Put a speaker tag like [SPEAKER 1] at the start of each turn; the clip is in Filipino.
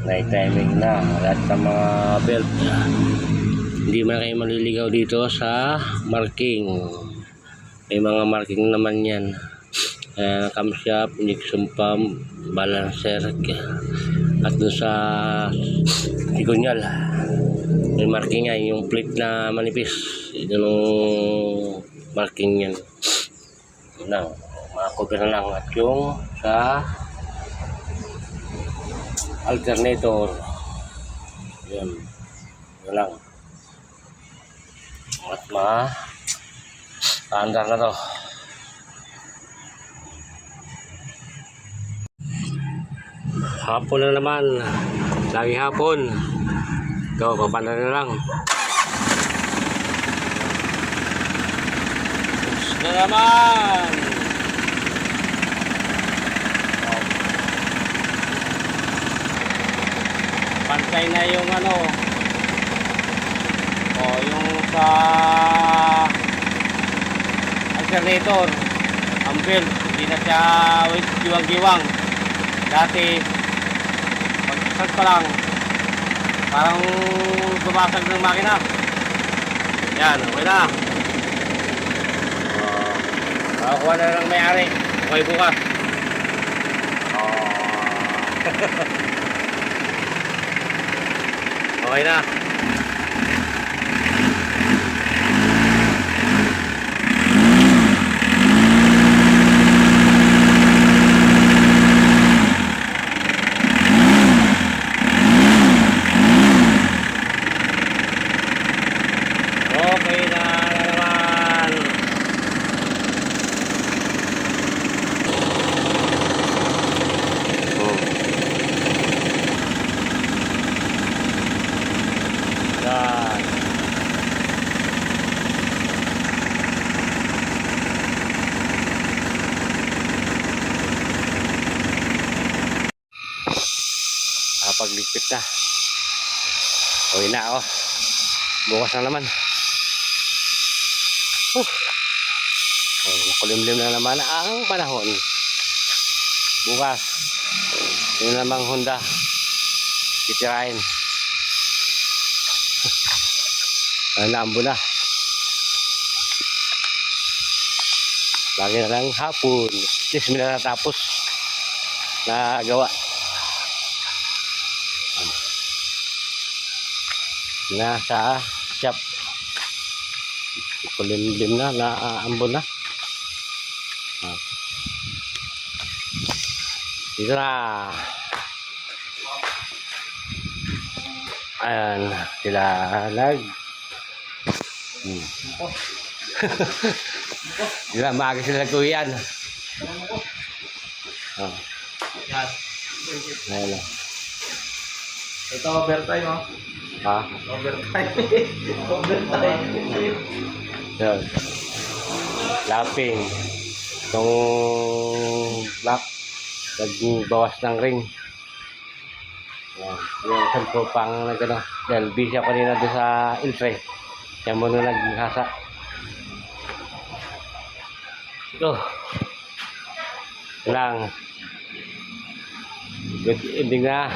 [SPEAKER 1] Night timing na. Lahat ng mga belt. Hindi man kayo maliligaw dito sa marking. May mga marking naman yan. Camshaft, injection pump, balancer, at doon sa sigunyal. May marking yan. Yung plate na manipis. Ito nung marking yan. Yun lang. Makakover na lang. At yung sa alternator. Yan. Yun lang. At paandar na to. Hapon na naman. Lagi hapon. Ito, papaandar na lang. Push na naman. Pantay na yung ano. Yung sa alternator. Ang belt. Hindi na siya giwang-giwang. Dati pag-start pa lang parang bumasag ng makina. Yan, okay na. Nakakuha na lang may-ari. Okay bukas. Okay na. Okay na naman. Yan. Pagligpit na. Uwi na ako. Bukas na naman. Makulimlim na naman ang panahon. Bukas yun namang Honda titirahin. Naambo na. Lagi na lang hapon. 10 na natapos na gawa. Na sa shop. Kulimlim na, naambon na. Dito na. Ayan, sila nag. Sila maaga sila nagtuwian. Ayan.
[SPEAKER 2] Ito overtime oh.
[SPEAKER 1] Ha?
[SPEAKER 2] Overtime. Overtime.
[SPEAKER 1] Yan. Lapping. Itong black. Nagbawas ng ring. Yan. Yung sampo pang nagano. Dahil busy ako kanina doon sa Ilfre. Kaya muna naghasa. Ito. Lang. Good ending na.